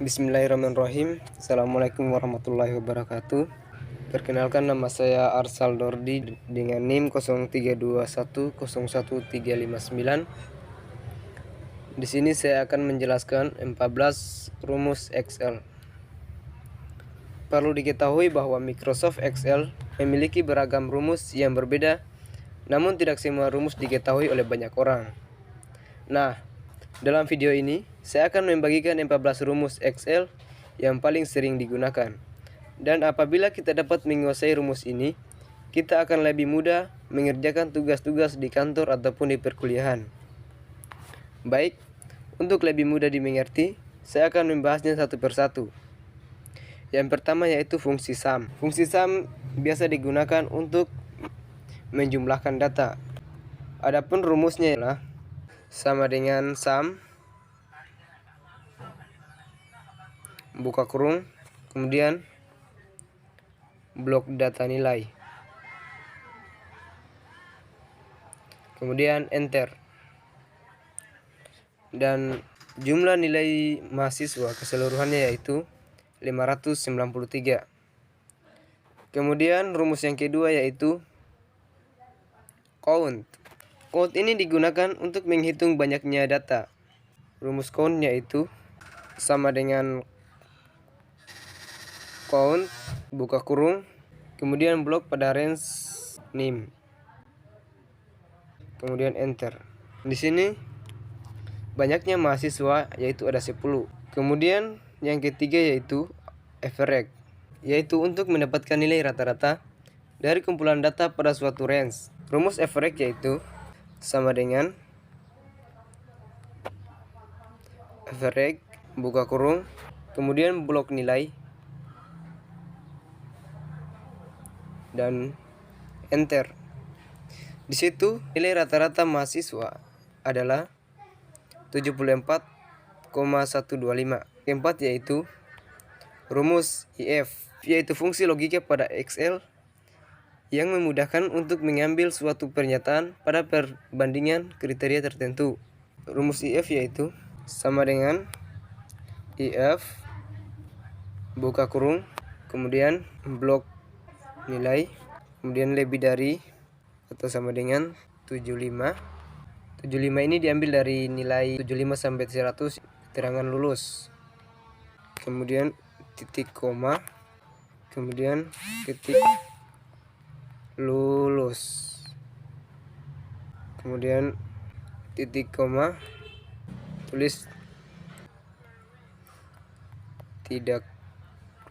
Bismillahirrahmanirrahim. Assalamualaikum warahmatullahi wabarakatuh. Perkenalkan, nama saya Arsal Dordi dengan NIM 0321011359. Di sini saya akan menjelaskan 14 rumus Excel. Perlu diketahui bahwa Microsoft Excel memiliki beragam rumus yang berbeda, namun tidak semua rumus diketahui oleh banyak orang. Nah, dalam video ini, saya akan membagikan 14 rumus Excel yang paling sering digunakan. Dan apabila kita dapat menguasai rumus ini, kita akan lebih mudah mengerjakan tugas-tugas di kantor ataupun di perkuliahan. Baik, untuk lebih mudah dimengerti, saya akan membahasnya satu persatu. Yang pertama yaitu fungsi sum. Fungsi sum biasa digunakan untuk menjumlahkan data. Adapun rumusnya adalah sama dengan sum buka kurung, kemudian blok data nilai, kemudian enter, dan jumlah nilai mahasiswa keseluruhannya yaitu 593. Kemudian rumus yang kedua yaitu count. Count ini digunakan untuk menghitung banyaknya data. Rumus count yaitu sama dengan count buka kurung, kemudian blok pada range name, kemudian enter. Di sini banyaknya mahasiswa yaitu ada 10. Kemudian yang ketiga yaitu average, yaitu untuk mendapatkan nilai rata-rata dari kumpulan data pada suatu range. Rumus average yaitu sama dengan average buka kurung, kemudian blok nilai, dan enter. Di situ nilai rata-rata mahasiswa adalah 74,125. Keempat yaitu rumus IF, yaitu fungsi logika pada Excel yang memudahkan untuk mengambil suatu pernyataan pada perbandingan kriteria tertentu. Rumus IF yaitu sama dengan IF buka kurung, kemudian blok nilai, kemudian lebih dari atau sama dengan 75. 75 ini diambil dari nilai 75 sampai 100 keterangan lulus, kemudian titik koma, kemudian titik lulus, kemudian titik koma, tulis tidak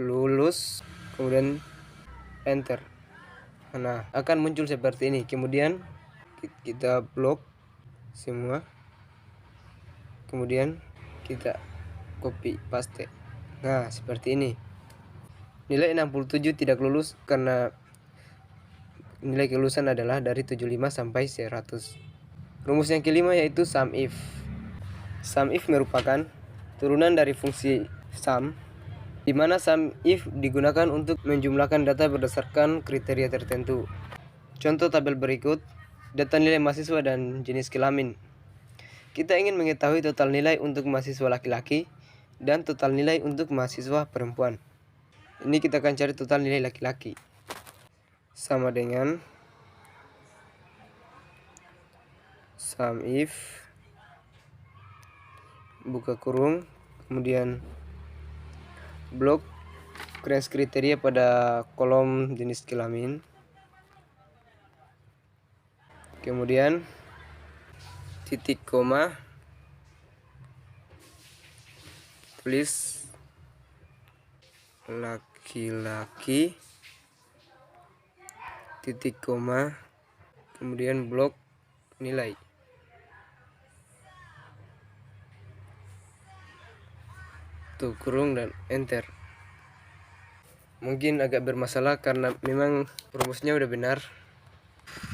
lulus, kemudian enter. Nah, akan muncul seperti ini. Kemudian kita blok semua, kemudian kita copy paste. Nah, seperti ini. Nilai 67 tidak lulus karena nilai kelulusan adalah dari 75 sampai 100. Rumus yang kelima yaitu sum if. Sum if merupakan turunan dari fungsi sum, di mana sum if digunakan untuk menjumlahkan data berdasarkan kriteria tertentu. Contoh tabel berikut, data nilai mahasiswa dan jenis kelamin. Kita ingin mengetahui total nilai untuk mahasiswa laki-laki dan total nilai untuk mahasiswa perempuan. Ini kita akan cari total nilai laki-laki. Sama dengan sum if buka kurung, kemudian blok range kriteria pada kolom jenis kelamin, kemudian titik koma, tulis laki-laki, titik koma, kemudian blok nilai, tuh kurung, dan enter. Mungkin agak bermasalah karena memang rumusnya udah benar.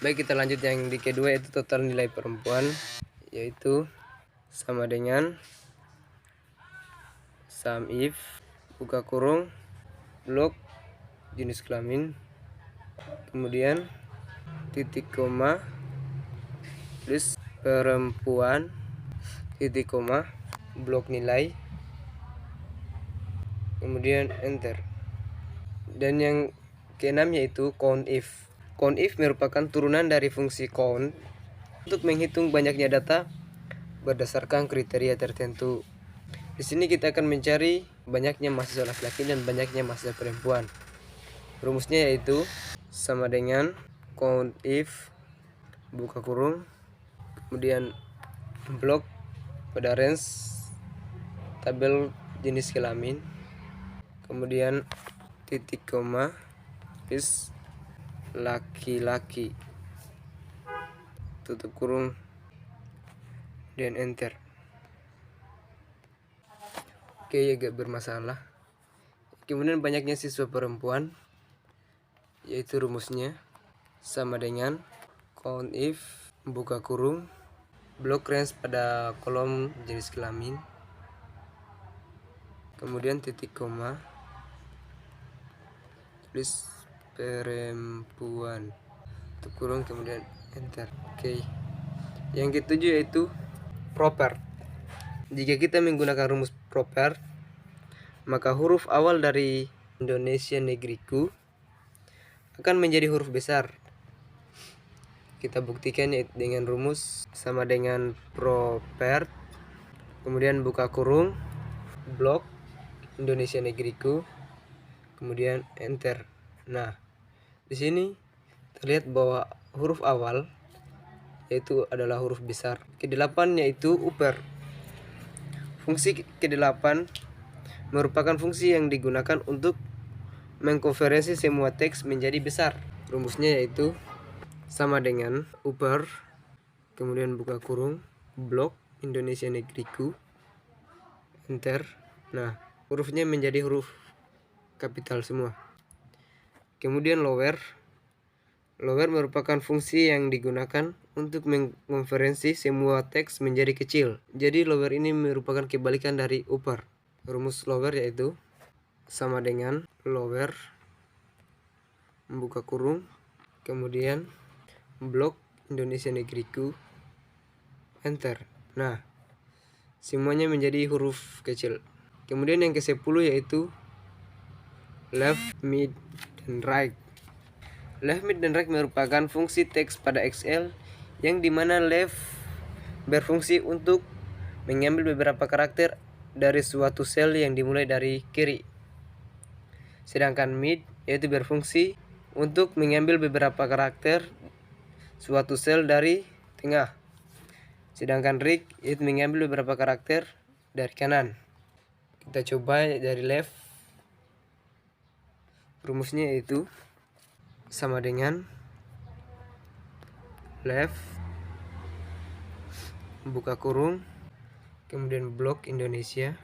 Baik, kita lanjut yang di kedua yaitu total nilai perempuan, yaitu sama dengan sum if buka kurung, blok jenis kelamin, kemudian titik koma, tulis perempuan, titik koma, blok nilai, kemudian enter. Dan yang keenam yaitu COUNTIF. COUNTIF merupakan turunan dari fungsi count untuk menghitung banyaknya data berdasarkan kriteria tertentu. Di sini kita akan mencari banyaknya mahasiswa laki-laki dan banyaknya mahasiswa perempuan. Rumusnya yaitu sama dengan COUNTIF buka kurung, kemudian blok pada range tabel jenis kelamin, kemudian titik koma is laki-laki tutup kurung dan enter. Oke, agak bermasalah. Kemudian banyaknya siswa perempuan, yaitu rumusnya sama dengan COUNTIF buka kurung blok range pada kolom jenis kelamin, kemudian titik koma tulis perempuan tutup kurung kemudian enter. Oke. Yang ketujuh yaitu proper. Jika kita menggunakan rumus proper, maka huruf awal dari Indonesia Negriku akan menjadi huruf besar. Kita buktikan dengan rumus sama dengan proper, kemudian buka kurung blok Indonesia Negriku, kemudian enter. Nah, di sini terlihat bahwa huruf awal yaitu adalah huruf besar. Kedelapan yaitu upper. Fungsi kedelapan merupakan fungsi yang digunakan untuk mengkonversi semua teks menjadi besar. Rumusnya yaitu sama dengan upper, kemudian buka kurung blok Indonesia Negriku, enter. Nah, hurufnya menjadi huruf kapital semua. Kemudian lower merupakan fungsi yang digunakan untuk mengkonversi semua teks menjadi kecil. Jadi lower ini merupakan kebalikan dari upper. Rumus lower yaitu sama dengan lower membuka kurung kemudian blok Indonesia Negriku, enter. Nah, semuanya menjadi huruf kecil. Kemudian yang ke-10 yaitu left, mid, dan right. Left, mid, dan right merupakan fungsi teks pada Excel yang dimana left berfungsi untuk mengambil beberapa karakter dari suatu sel yang dimulai dari kiri. Sedangkan mid yaitu berfungsi untuk mengambil beberapa karakter suatu sel dari tengah. Sedangkan right yaitu mengambil beberapa karakter dari kanan. Kita coba dari left. Rumusnya yaitu sama dengan left buka kurung kemudian blok Indonesia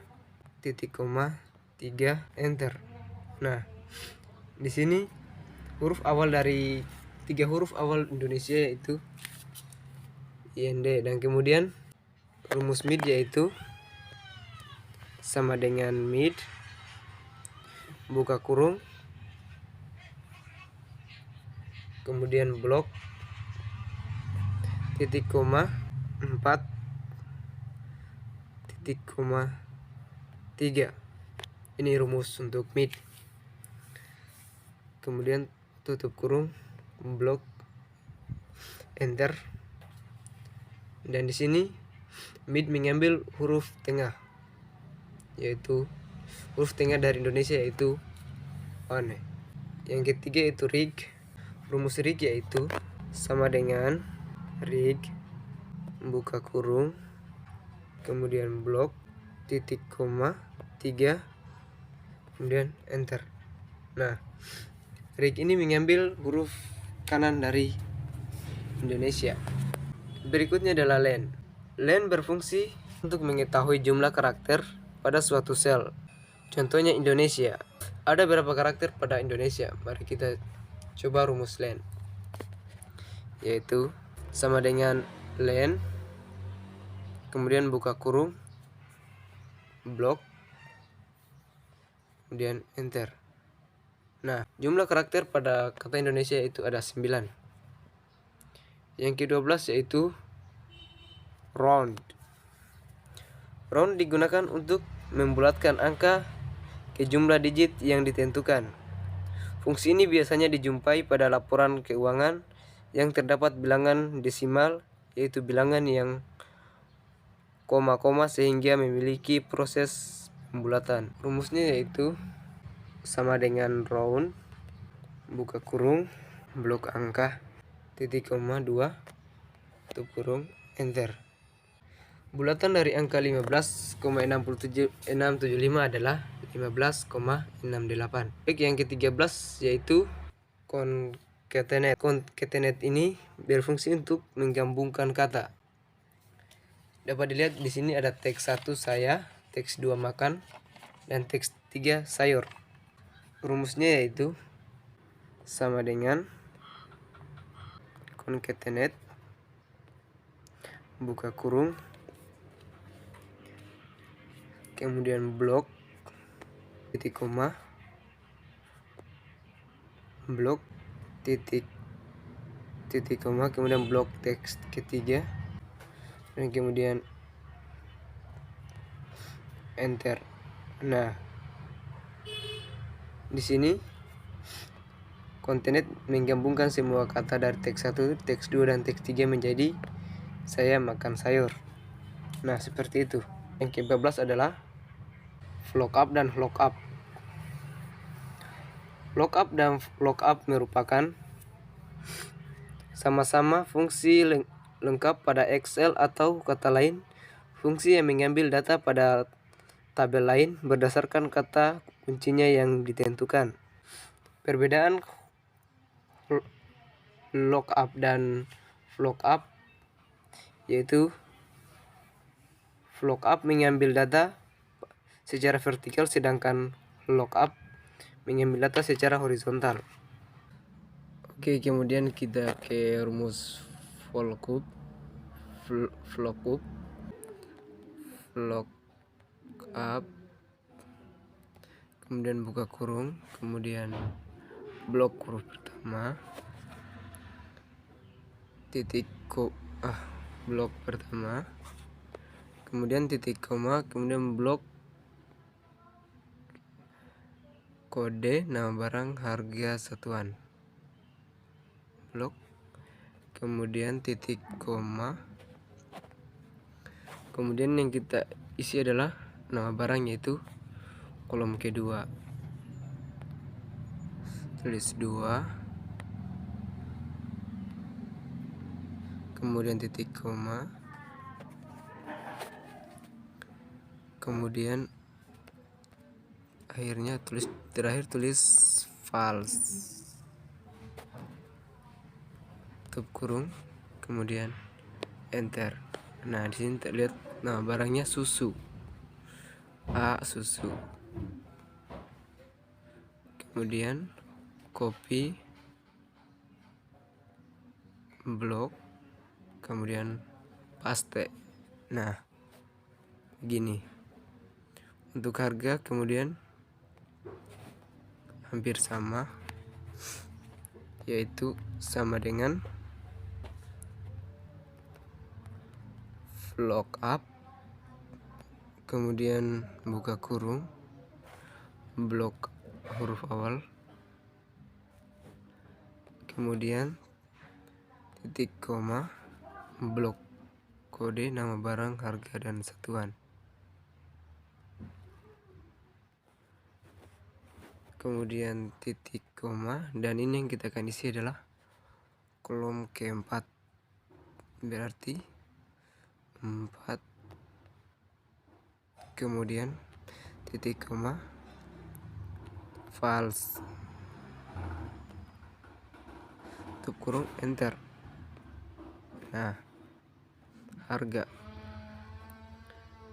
titik koma 3 enter. Nah, di sini huruf awal dari 3 huruf awal Indonesia yaitu IND, dan kemudian rumus mid yaitu sama dengan mid buka kurung kemudian blok titik koma 4 titik koma 3. Ini rumus untuk mid. Kemudian tutup kurung blok enter. Dan di sini mid mengambil huruf tengah, yaitu huruf tengah dari Indonesia yaitu one. Yang ketiga yaitu rig. Rumus rig yaitu sama dengan rig buka kurung kemudian blok titik koma 3 kemudian enter. Nah, rig ini mengambil huruf kanan dari Indonesia. Berikutnya adalah len. Len berfungsi untuk mengetahui jumlah karakter pada suatu sel. Contohnya Indonesia. Ada berapa karakter pada Indonesia? Mari kita coba rumus len. Yaitu sama dengan len kemudian buka kurung blok kemudian enter. Nah, jumlah karakter pada kata Indonesia itu ada 9. Yang ke-12 yaitu round. Round digunakan untuk membulatkan angka ke jumlah digit yang ditentukan. Fungsi ini biasanya dijumpai pada laporan keuangan yang terdapat bilangan desimal, yaitu bilangan yang koma-koma sehingga memiliki proses pembulatan. Rumusnya yaitu sama dengan round, buka kurung, blok angka, titik koma 2, tutup kurung, enter. Bulatan dari angka 15,675 adalah 15,68. Baik, yang ke-13 yaitu concatenate. Concatenate ini berfungsi untuk menggabungkan kata. Dapat dilihat di sini ada teks 1 saya, teks 2 makan, dan teks 3 sayur. Rumusnya yaitu sama dengan concatenate, buka kurung, kemudian blok, titik koma, blok, titik koma, kemudian blok teks ketiga, dan kemudian enter. Nah, di sini concatenate menggabungkan semua kata dari teks 1, teks 2, dan teks 3 menjadi saya makan sayur. Nah, seperti itu. Yang ke-14 adalah lookup dan lookup. Lookup dan lookup merupakan sama-sama fungsi lengkap pada Excel, atau kata lain, fungsi yang mengambil data pada tabel lain berdasarkan kata kuncinya yang ditentukan. Perbedaan lookup dan lookup yaitu lookup mengambil data secara vertikal, sedangkan lookup mengambil data secara horizontal. Oke, kemudian kita ke rumus lookup, lookup, kemudian buka kurung, kemudian blok huruf pertama, blok pertama, kemudian titik koma, kemudian blok kode nama barang harga satuan, blok, kemudian titik koma, kemudian yang kita isi adalah nama barang, yaitu kolom kedua, tulis 2, kemudian titik koma, kemudian terakhir tulis false, tutup kurung, kemudian enter. Nah, di sini terlihat nama barangnya susu, susu. Kemudian copy, blok, kemudian paste. Nah, gini. Untuk harga kemudian hampir sama, yaitu sama dengan lookup, kemudian buka kurung, blok huruf awal, kemudian titik koma, blok kode nama barang harga dan satuan, kemudian titik koma, dan ini yang kita akan isi adalah kolom keempat, berarti 4, kemudian titik koma, false, tutup kurung, enter. Nah, harga,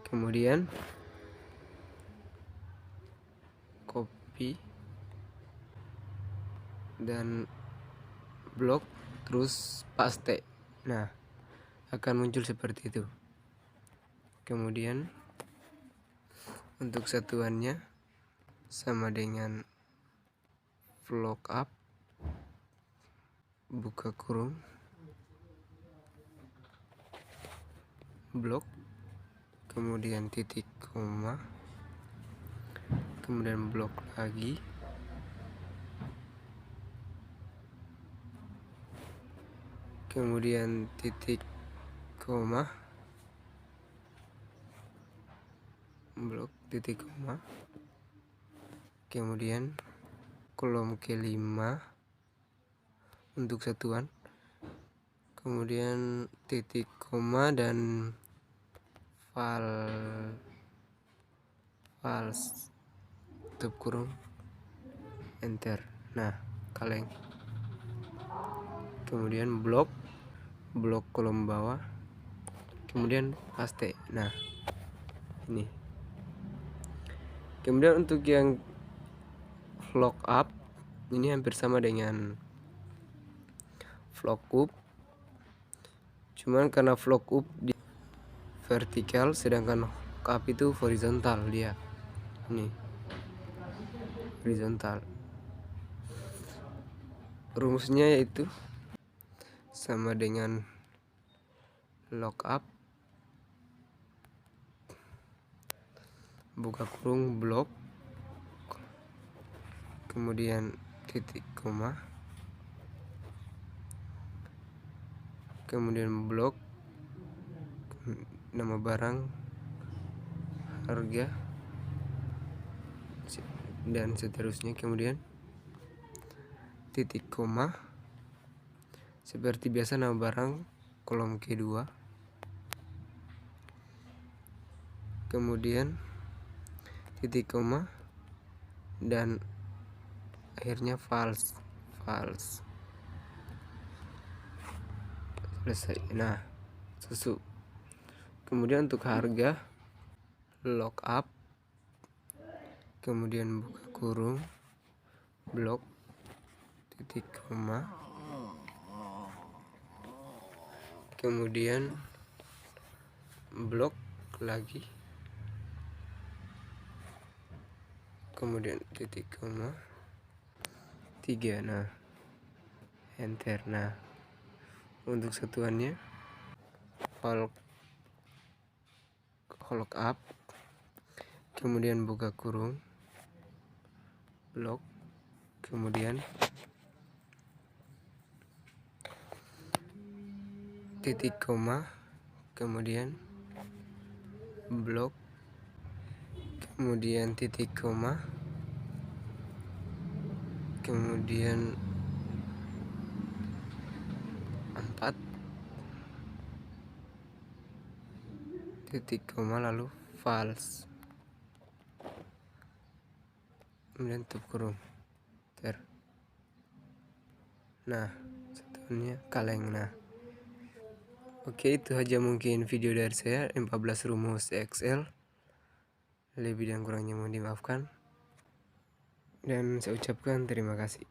kemudian copy dan blok, terus paste. Nah, akan muncul seperti itu. Kemudian untuk satuannya sama dengan lookup, buka kurung, blok, kemudian titik koma, kemudian blok lagi, kemudian titik koma, blok titik koma, kemudian kolom kelima untuk satuan, kemudian titik koma dan false tutup kurung, enter. Nah, kaleng. Kemudian blok kolom bawah, kemudian paste. Nah, ini. Kemudian untuk yang vlog up ini hampir sama dengan vlog up, cuman karena vlog up di vertikal sedangkan up itu horizontal, dia ini horizontal. Rumusnya yaitu sama dengan lookup buka kurung blok, kemudian titik koma, kemudian blok, nama barang, harga, dan seterusnya, kemudian titik koma, seperti biasa nama barang, kolom kedua, kemudian titik koma, dan akhirnya false. Selesai. Nah, susu. Kemudian untuk harga, lookup, kemudian buka kurung blok, titik koma, kemudian blok lagi, kemudian titik koma 3. Nah, enter. Nah, untuk satuannya lookup, kemudian buka kurung blok, kemudian titik koma, kemudian blok, kemudian titik koma, kemudian 4 titik koma, lalu false, kemudian tutup kurung, enter. Nah, satuannya kaleng. Nah, oke, itu aja mungkin video dari saya 14 rumus Excel. Lebih dan kurangnya mohon dimaafkan, dan saya ucapkan terima kasih.